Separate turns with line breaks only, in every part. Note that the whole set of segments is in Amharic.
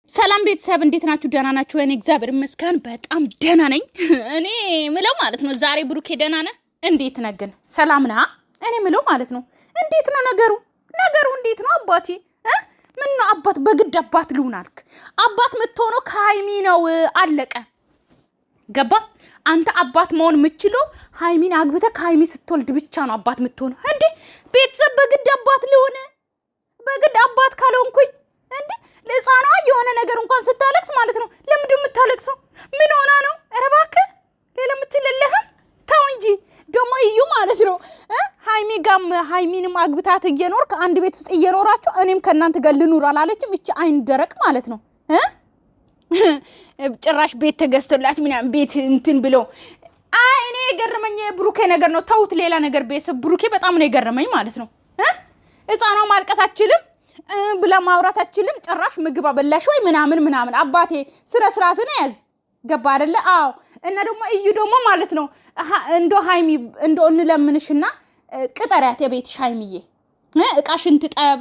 ሰላም ቤተሰብ እንዴት ናችሁ? ደህና ናችሁ? እኔ እግዚአብሔር ይመስገን በጣም ደህና ነኝ። እኔ ምለው ማለት ነው ዛሬ ብሩኬ ደህና ነህ? እንዴት ነህ ግን? ሰላም ነህ? እኔ ምለው ማለት ነው እንዴት ነው ነገሩ እንዴት ነው አባቴ? ምን ነው አባት በግድ አባት ልሁን አልክ? አባት የምትሆነው ከሀይሚ ነው አለቀ። ገባ? አንተ አባት መሆን የምትችለው ሀይሚን አግብተህ ከሀይሚ ስትወልድ ብቻ ነው አባት የምትሆነው። እንዴ ቤተሰብ በግድ አባት ልሁን? በግድ አባት ካልሆንኩኝ እንዴ ለጻና የሆነ ነገር እንኳን ስታለቅስ ማለት ነው ለምንድን የምታለቅሰው? ምን ሆና ነው? ኧረ እባክህ ሌላ የምትልልህም ተው እንጂ። ደግሞ እዩ ማለት ነው ሀይሚንም አግብታት እየኖርክ አንድ ቤት ውስጥ እየኖራችሁ እኔም ከእናንተ ጋር ልኑር አላለችም? እቺ አይን ደረቅ ማለት ነው። ጭራሽ ቤት ተገዝቶላት ምናምን ቤት እንትን ብሎ እኔ የገረመኝ ብሩኬ ነገር ነው። ተውት ሌላ ነገር ቤተሰብ ብሩኬ በጣም ነው የገረመኝ ማለት ነው። ህፃኗ ማልቀስ አትችልም ብላ ማውራት አትችልም። ጭራሽ ምግብ አበላሽ ወይ ምናምን አባቴ ስራ ስራትን ያዝ። ገባ አይደለ? አዎ። እና ደግሞ እዩ ደግሞ ማለት ነው እንዶ ሀይሚ እንዶ እንለምንሽና ቅጠሪያት የቤትሽ ሀይሚዬ እቃሽን ትጠብ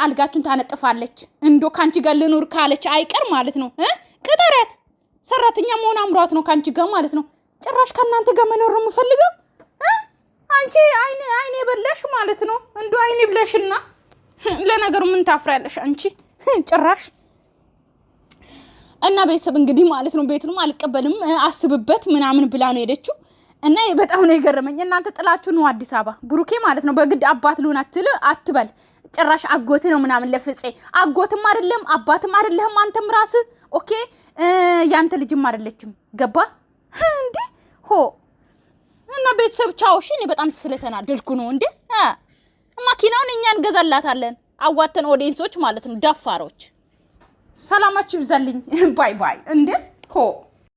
አልጋችሁን ታነጥፋለች እንዶ ካንቺ ጋር ልኑር ካለች አይቀር ማለት ነው ቅጠሪያት። ሰራተኛ መሆን አምሯት ነው ካንቺ ጋር ማለት ነው። ጭራሽ ከናንተ ጋር መኖር ነው የምፈልገው። አንቺ አይኔ በለሽ ማለት ነው እንዶ አይኔ ብለሽና ለነገሩ ምን ታፍራለሽ አንቺ ጭራሽ። እና ቤተሰብ እንግዲህ ማለት ነው ቤቱንም አልቀበልም አስብበት ምናምን ብላ ነው ሄደችው። እና በጣም ነው የገረመኝ። እናንተ ጥላችሁ ነው አዲስ አበባ ብሩኬ ማለት ነው በግድ አባት ልሁን አትበል። ጭራሽ አጎት ነው ምናምን ለፍጼ አጎትም አይደለም አባትም አይደለም አንተም ራስ ኦኬ ያንተ ልጅም አይደለችም። ገባ እንዴ ሆ። እና ቤተሰብ ቻውሽ። እኔ በጣም ስለተናደድኩ ነው እንዴ ማኪናውን እኛ እንገዛላታለን አዋተን ኦዲየንሶች ማለት ነው ደፋሮች። ሰላማችሁ ይብዛልኝ። ባይ ባይ እንዴ ሆ